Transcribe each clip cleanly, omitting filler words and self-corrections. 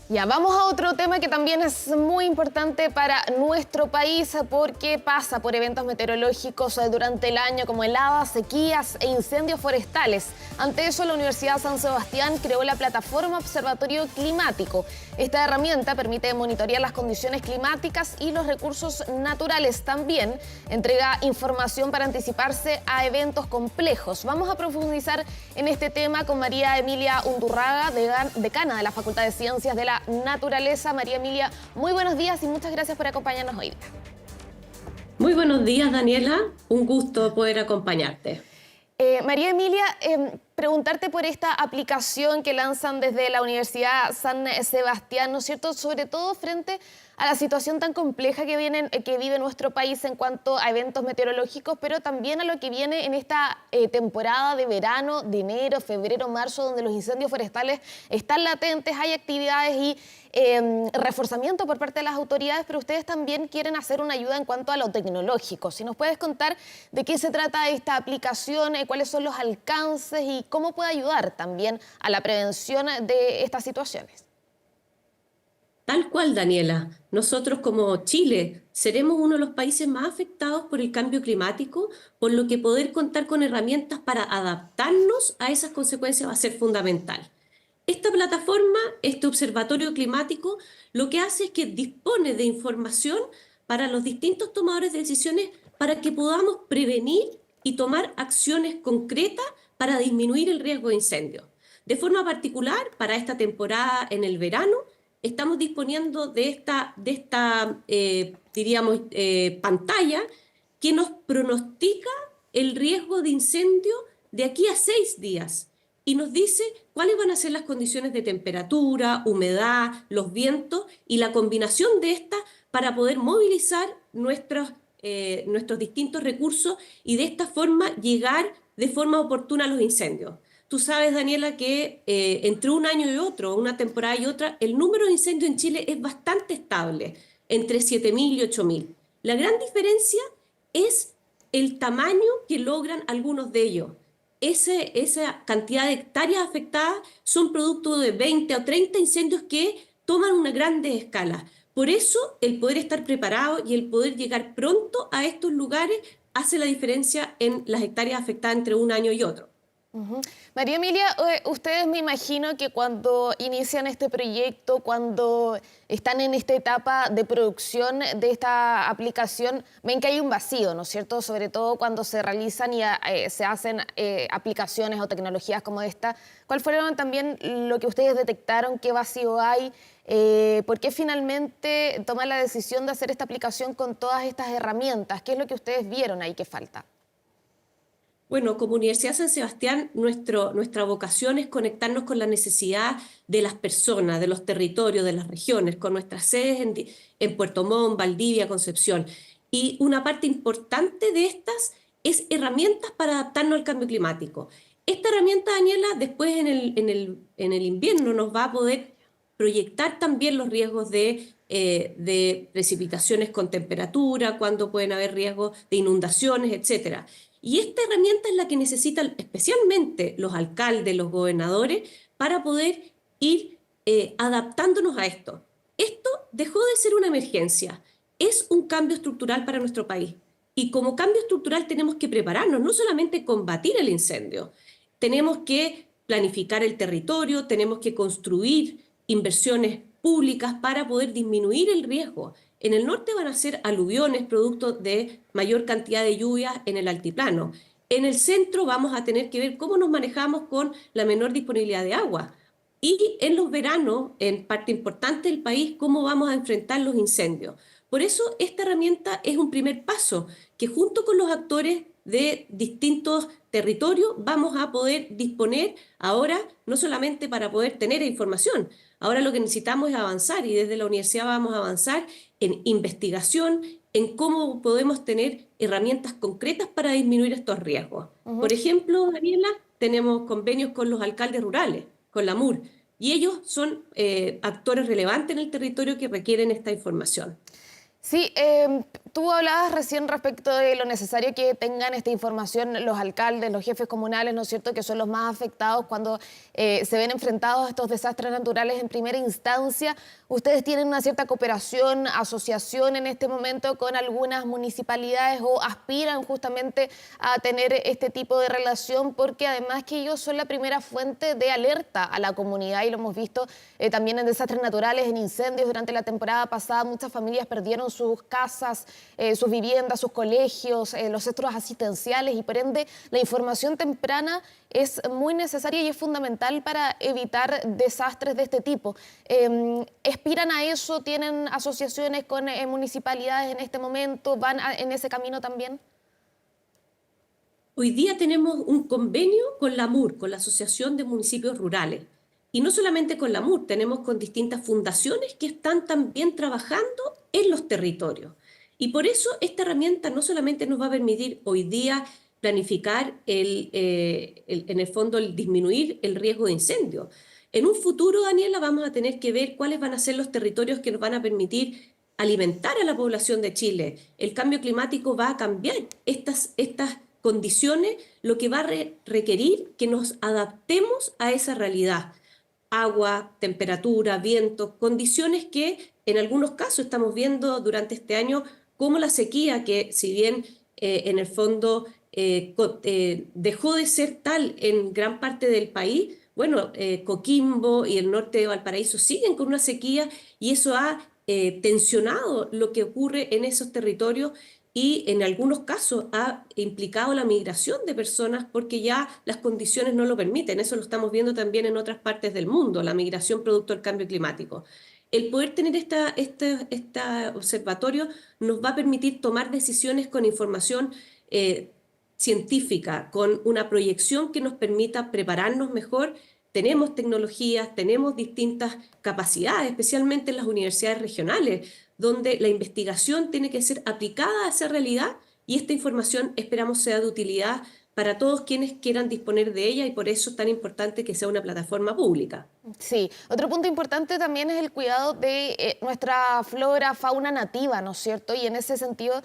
Ya, vamos a otro tema que también es muy importante para nuestro país porque pasa por eventos meteorológicos durante el año como heladas, sequías e incendios forestales. Ante eso, la Universidad San Sebastián creó la plataforma Observatorio Climático. Esta herramienta permite monitorear las condiciones climáticas y los recursos naturales. También entrega información para anticiparse a eventos complejos. Vamos a profundizar en este tema con María Emilia Undurraga, decana de la Facultad de Ciencias de la Naturaleza. María Emilia, muy buenos días y muchas gracias por acompañarnos hoy. Muy buenos días, Daniela. Un gusto poder acompañarte. María Emilia, preguntarte por esta aplicación que lanzan desde la Universidad San Sebastián, ¿no es cierto? Sobre todo frente a la situación tan compleja que vive nuestro país en cuanto a eventos meteorológicos, pero también a lo que viene en esta temporada de verano, de enero, febrero, marzo, donde los incendios forestales están latentes, hay actividades y reforzamiento por parte de las autoridades, pero ustedes también quieren hacer una ayuda en cuanto a lo tecnológico. Si nos puedes contar de qué se trata esta aplicación, cuáles son los alcances y cómo puede ayudar también a la prevención de estas situaciones. Tal cual, Daniela. Nosotros como Chile seremos uno de los países más afectados por el cambio climático, por lo que poder contar con herramientas para adaptarnos a esas consecuencias va a ser fundamental. Esta plataforma, este observatorio climático, lo que hace es que dispone de información para los distintos tomadores de decisiones para que podamos prevenir y tomar acciones concretas para disminuir el riesgo de incendios. De forma particular, para esta temporada en el verano, estamos disponiendo de esta pantalla que nos pronostica el riesgo de incendio de aquí a 6 días y nos dice cuáles van a ser las condiciones de temperatura, humedad, los vientos y la combinación de estas para poder movilizar nuestros distintos recursos y de esta forma llegar de forma oportuna a los incendios. Tú sabes, Daniela, que entre un año y otro, una temporada y otra, el número de incendios en Chile es bastante estable, entre 7.000 y 8.000. La gran diferencia es el tamaño que logran algunos de ellos. Esa cantidad de hectáreas afectadas son producto de 20 o 30 incendios que toman una gran escala. Por eso, el poder estar preparado y el poder llegar pronto a estos lugares hace la diferencia en las hectáreas afectadas entre un año y otro. María Emilia, ustedes me imagino que cuando inician este proyecto, cuando están en esta etapa de producción de esta aplicación, ven que hay un vacío, ¿no es cierto? Sobre todo cuando se realizan y se hacen aplicaciones o tecnologías como esta. ¿Cuál fueron también lo que ustedes detectaron? ¿Qué vacío hay? ¿Por qué finalmente toman la decisión de hacer esta aplicación con todas estas herramientas? ¿Qué es lo que ustedes vieron ahí que falta? Bueno, como Universidad San Sebastián, nuestra vocación es conectarnos con la necesidad de las personas, de los territorios, de las regiones, con nuestras sedes en Puerto Montt, Valdivia, Concepción. Y una parte importante de estas es herramientas para adaptarnos al cambio climático. Esta herramienta, Daniela, después en el invierno nos va a poder proyectar también los riesgos de precipitaciones con temperatura, cuando pueden haber riesgos de inundaciones, etcétera. Y esta herramienta es la que necesitan especialmente los alcaldes, los gobernadores, para poder ir adaptándonos a esto. Esto dejó de ser una emergencia, es un cambio estructural para nuestro país. Y como cambio estructural tenemos que prepararnos, no solamente combatir el incendio, tenemos que planificar el territorio, tenemos que construir inversiones públicas para poder disminuir el riesgo. En el norte van a ser aluviones, producto de mayor cantidad de lluvias en el altiplano. En el centro vamos a tener que ver cómo nos manejamos con la menor disponibilidad de agua. Y en los veranos, en parte importante del país, cómo vamos a enfrentar los incendios. Por eso esta herramienta es un primer paso, que junto con los actores de distintos territorios vamos a poder disponer ahora, no solamente para poder tener información, ahora lo que necesitamos es avanzar y desde la universidad vamos a avanzar en investigación, en cómo podemos tener herramientas concretas para disminuir estos riesgos. Por ejemplo, Daniela, tenemos convenios con los alcaldes rurales, con la MUR, y ellos son actores relevantes en el territorio que requieren esta información. Sí, tú hablabas recién respecto de lo necesario que tengan esta información los alcaldes, los jefes comunales, ¿no es cierto?, que son los más afectados cuando se ven enfrentados a estos desastres naturales en primera instancia. ¿Ustedes tienen una cierta cooperación, asociación en este momento con algunas municipalidades o aspiran justamente a tener este tipo de relación? Porque además que ellos son la primera fuente de alerta a la comunidad y lo hemos visto también en desastres naturales, en incendios. Durante la temporada pasada muchas familias perdieron sus casas, sus viviendas, sus colegios, los centros asistenciales y por ende la información temprana es muy necesaria y es fundamental para evitar desastres de este tipo. ¿Aspiran a eso? ¿Tienen asociaciones con municipalidades en este momento? ¿Van en ese camino también? Hoy día tenemos un convenio con la AMUR, con la Asociación de Municipios Rurales. Y no solamente con la AMUR, tenemos con distintas fundaciones que están también trabajando en los territorios. Y por eso esta herramienta no solamente nos va a permitir hoy día planificar en el fondo el disminuir el riesgo de incendio. En un futuro, Daniela, vamos a tener que ver cuáles van a ser los territorios que nos van a permitir alimentar a la población de Chile. El cambio climático va a cambiar estas condiciones, lo que va a requerir que nos adaptemos a esa realidad. Agua, temperatura, viento, condiciones que en algunos casos estamos viendo durante este año como la sequía, que si bien en el fondo dejó de ser tal en gran parte del país, bueno, Coquimbo y el norte de Valparaíso siguen con una sequía y eso ha tensionado lo que ocurre en esos territorios y en algunos casos ha implicado la migración de personas porque ya las condiciones no lo permiten. Eso lo estamos viendo también en otras partes del mundo, la migración producto del cambio climático. El poder tener este observatorio nos va a permitir tomar decisiones con información científica, con una proyección que nos permita prepararnos mejor. Tenemos tecnologías, tenemos distintas capacidades, especialmente en las universidades regionales, donde la investigación tiene que ser aplicada a esa realidad y esta información esperamos sea de utilidad para todos quienes quieran disponer de ella y por eso es tan importante que sea una plataforma pública. Sí, otro punto importante también es el cuidado de nuestra flora, fauna nativa, ¿no es cierto? Y en ese sentido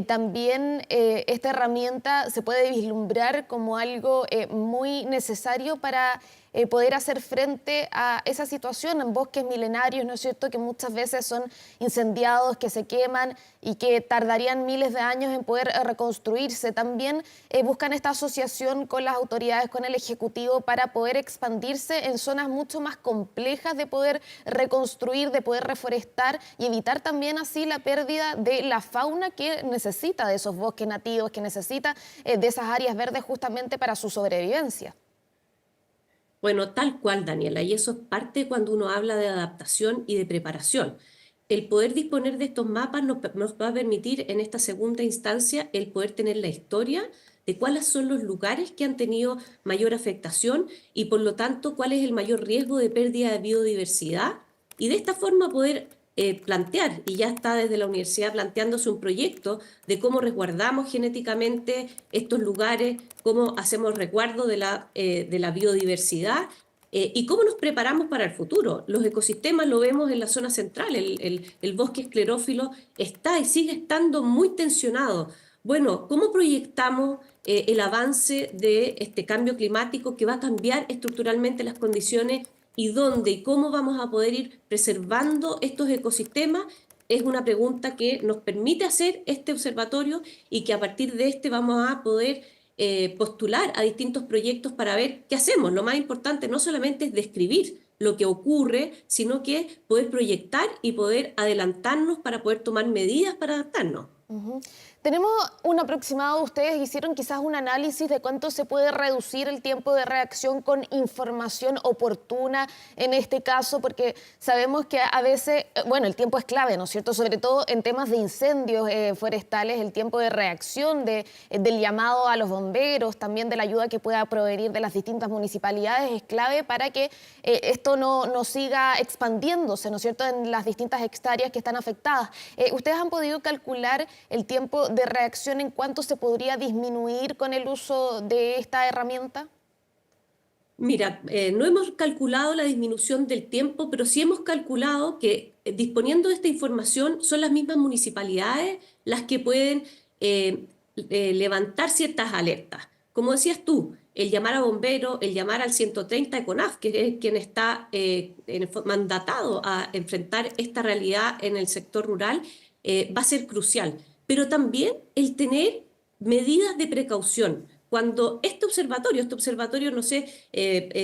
también esta herramienta se puede vislumbrar como algo muy necesario para poder hacer frente a esa situación en bosques milenarios, ¿no es cierto?, que muchas veces son incendiados, que se queman y que tardarían miles de años en poder reconstruirse. También buscan esta asociación con las autoridades, con el Ejecutivo, para poder expandirse en zonas mucho más complejas de poder reconstruir, de poder reforestar y evitar también así la pérdida de la fauna que necesita de esos bosques nativos, que necesita de esas áreas verdes justamente para su sobrevivencia. Bueno, tal cual, Daniela, y eso es parte cuando uno habla de adaptación y de preparación. El poder disponer de estos mapas nos va a permitir en esta segunda instancia el poder tener la historia de cuáles son los lugares que han tenido mayor afectación y por lo tanto cuál es el mayor riesgo de pérdida de biodiversidad y de esta forma poder plantear, y ya está desde la universidad planteándose un proyecto de cómo resguardamos genéticamente estos lugares, cómo hacemos resguardo de la biodiversidad y cómo nos preparamos para el futuro. Los ecosistemas lo vemos en la zona central, el bosque esclerófilo está y sigue estando muy tensionado. Bueno, ¿cómo proyectamos el avance de este cambio climático que va a cambiar estructuralmente las condiciones y dónde y cómo vamos a poder ir preservando estos ecosistemas? Es una pregunta que nos permite hacer este observatorio y que a partir de este vamos a poder postular a distintos proyectos para ver qué hacemos. Lo más importante no solamente es describir lo que ocurre, sino que poder proyectar y poder adelantarnos para poder tomar medidas para adaptarnos. Ujú. Tenemos un aproximado, ustedes hicieron quizás un análisis de cuánto se puede reducir el tiempo de reacción con información oportuna en este caso, porque sabemos que a veces, bueno, el tiempo es clave, ¿no es cierto? Sobre todo en temas de incendios forestales, el tiempo de reacción, del llamado a los bomberos, también de la ayuda que pueda provenir de las distintas municipalidades, es clave para que esto no siga expandiéndose, ¿no es cierto?, en las distintas hectáreas que están afectadas. ¿Ustedes han podido calcular el tiempo de reacción en cuánto se podría disminuir con el uso de esta herramienta? Mira, no hemos calculado la disminución del tiempo, pero sí hemos calculado que disponiendo de esta información son las mismas municipalidades las que pueden levantar ciertas alertas. Como decías tú, el llamar a bomberos, el llamar al 130 de CONAF, que es quien está mandatado a enfrentar esta realidad en el sector rural, va a ser crucial. Pero también el tener medidas de precaución. Cuando este observatorio, no sé,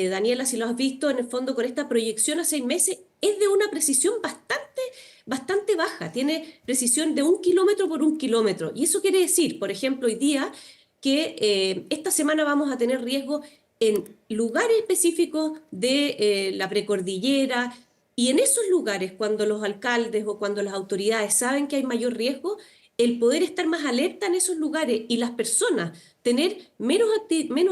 Daniela, si lo has visto, en el fondo con esta proyección a 6 meses, es de una precisión bastante baja, tiene precisión de 1 kilómetro por 1 kilómetro. Y eso quiere decir, por ejemplo, hoy día, que esta semana vamos a tener riesgo en lugares específicos de la precordillera, y en esos lugares, cuando los alcaldes o cuando las autoridades saben que hay mayor riesgo, el poder estar más alerta en esos lugares y las personas tener menos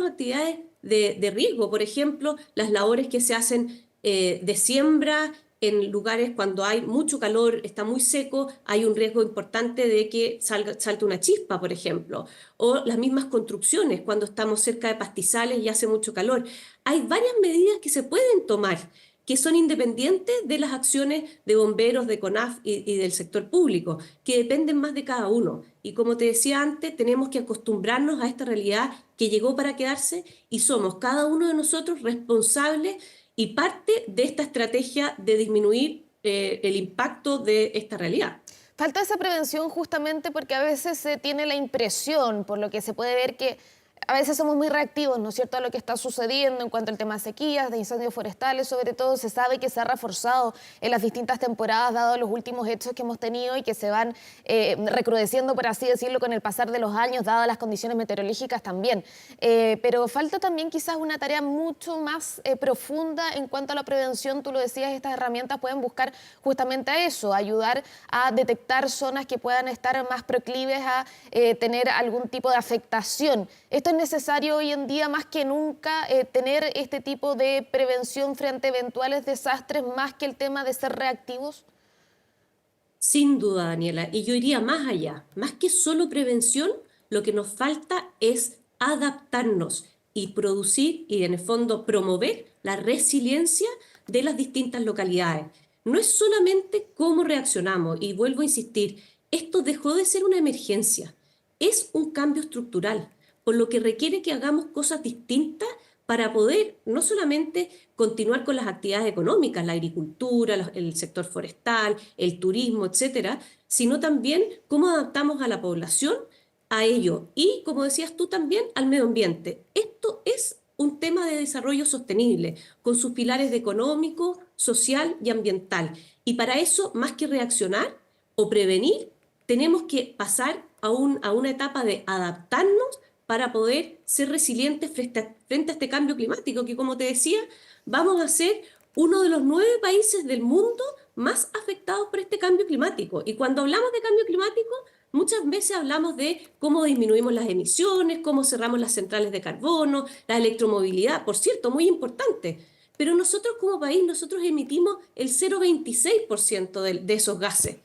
actividades de riesgo. Por ejemplo, las labores que se hacen de siembra en lugares cuando hay mucho calor, está muy seco, hay un riesgo importante de que salte una chispa, por ejemplo. O las mismas construcciones, cuando estamos cerca de pastizales y hace mucho calor. Hay varias medidas que se pueden tomar que son independientes de las acciones de bomberos, de CONAF y del sector público, que dependen más de cada uno. Y como te decía antes, tenemos que acostumbrarnos a esta realidad que llegó para quedarse y somos cada uno de nosotros responsables y parte de esta estrategia de disminuir el impacto de esta realidad. Falta esa prevención justamente porque a veces se tiene la impresión, por lo que se puede ver, que a veces somos muy reactivos, ¿no es cierto?, a lo que está sucediendo en cuanto al tema de sequías, de incendios forestales. Sobre todo se sabe que se ha reforzado en las distintas temporadas, dado los últimos hechos que hemos tenido y que se van recrudeciendo, por así decirlo, con el pasar de los años, dadas las condiciones meteorológicas también. Pero falta también quizás una tarea mucho más profunda en cuanto a la prevención. Tú lo decías, estas herramientas pueden buscar justamente a eso, ayudar a detectar zonas que puedan estar más proclives a tener algún tipo de afectación. Esto es necesario hoy en día más que nunca, tener este tipo de prevención frente a eventuales desastres, más que el tema de ser reactivos. Sin duda, Daniela, y yo iría más allá, más que solo prevención, lo que nos falta es adaptarnos y producir y en el fondo promover la resiliencia de las distintas localidades. No es solamente cómo reaccionamos, y vuelvo a insistir, esto dejó de ser una emergencia, es un cambio estructural, por lo que requiere que hagamos cosas distintas para poder no solamente continuar con las actividades económicas, la agricultura, el sector forestal, el turismo, etcétera, sino también cómo adaptamos a la población a ello y, como decías tú también, al medio ambiente. Esto es un tema de desarrollo sostenible, con sus pilares de económico, social y ambiental. Y para eso, más que reaccionar o prevenir, tenemos que pasar a una etapa de adaptarnos para poder ser resilientes frente a este cambio climático, que como te decía, vamos a ser uno de los 9 países del mundo más afectados por este cambio climático. Y cuando hablamos de cambio climático, muchas veces hablamos de cómo disminuimos las emisiones, cómo cerramos las centrales de carbono, la electromovilidad, por cierto, muy importante. Pero nosotros como país, nosotros emitimos el 0,26% de esos gases.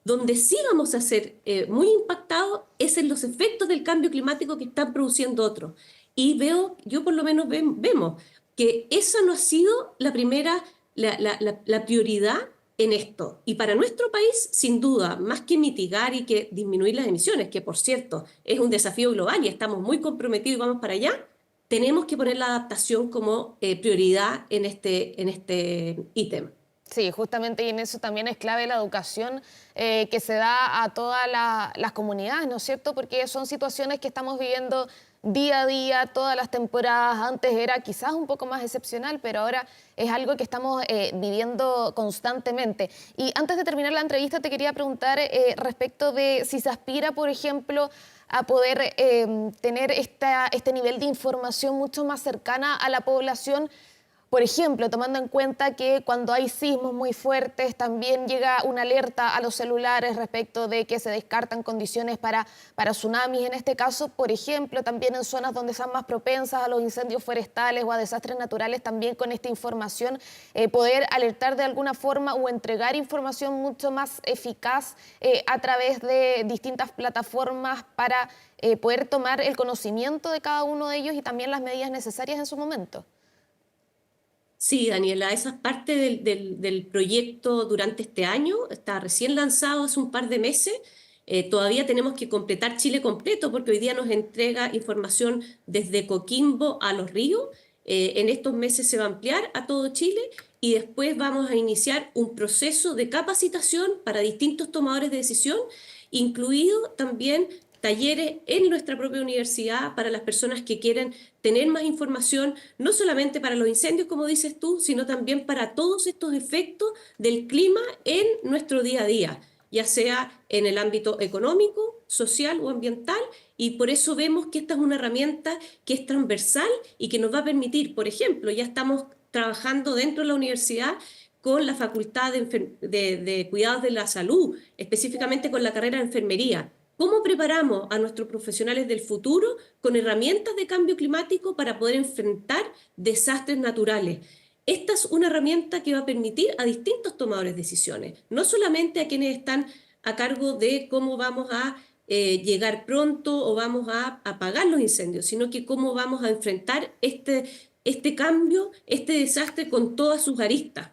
Donde sí vamos a ser muy impactados es en los efectos del cambio climático que están produciendo otros. Y yo por lo menos vemos que esa no ha sido la primera, la prioridad en esto. Y para nuestro país, sin duda, más que mitigar y que disminuir las emisiones, que por cierto es un desafío global y estamos muy comprometidos y vamos para allá, tenemos que poner la adaptación como prioridad en este ítem. Sí, justamente, y en eso también es clave la educación que se da a todas las comunidades, ¿no es cierto? Porque son situaciones que estamos viviendo día a día, todas las temporadas. Antes era quizás un poco más excepcional, pero ahora es algo que estamos viviendo constantemente. Y antes de terminar la entrevista, te quería preguntar respecto de si se aspira, por ejemplo, a poder tener este nivel de información mucho más cercana a la población. Por ejemplo, tomando en cuenta que cuando hay sismos muy fuertes también llega una alerta a los celulares respecto de que se descartan condiciones para tsunamis. En este caso, por ejemplo, también en zonas donde son más propensas a los incendios forestales o a desastres naturales, también con esta información poder alertar de alguna forma o entregar información mucho más eficaz a través de distintas plataformas para poder tomar el conocimiento de cada uno de ellos y también las medidas necesarias en su momento. Sí, Daniela, esa es parte del proyecto durante este año, está recién lanzado hace un par de meses. Todavía tenemos que completar Chile completo porque hoy día nos entrega información desde Coquimbo a Los Ríos. En estos meses se va a ampliar a todo Chile y después vamos a iniciar un proceso de capacitación para distintos tomadores de decisión, incluido también talleres en nuestra propia universidad para las personas que quieren tener más información, no solamente para los incendios, como dices tú, sino también para todos estos efectos del clima en nuestro día a día, ya sea en el ámbito económico, social o ambiental, y por eso vemos que esta es una herramienta que es transversal y que nos va a permitir, por ejemplo, ya estamos trabajando dentro de la universidad con la Facultad de Cuidados de la Salud, específicamente con la carrera de enfermería. ¿Cómo preparamos a nuestros profesionales del futuro con herramientas de cambio climático para poder enfrentar desastres naturales? Esta es una herramienta que va a permitir a distintos tomadores de decisiones, no solamente a quienes están a cargo de cómo vamos a llegar pronto o vamos a apagar los incendios, sino que cómo vamos a enfrentar este cambio, este desastre con todas sus aristas.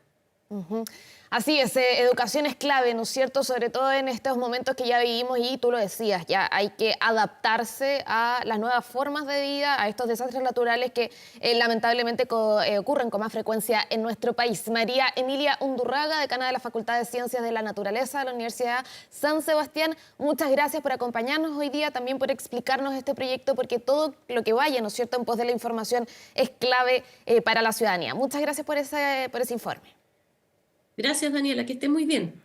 Ujú. Así es, educación es clave, ¿no es cierto? Sobre todo en estos momentos que ya vivimos y tú lo decías, ya hay que adaptarse a las nuevas formas de vida, a estos desastres naturales que lamentablemente ocurren con más frecuencia en nuestro país. María Emilia Undurraga, decana de la Facultad de Ciencias de la Naturaleza de la Universidad San Sebastián, muchas gracias por acompañarnos hoy día, también por explicarnos este proyecto, porque todo lo que vaya, ¿no es cierto?, en pos de la información es clave para la ciudadanía. Muchas gracias por ese informe. Gracias, Daniela, que esté muy bien.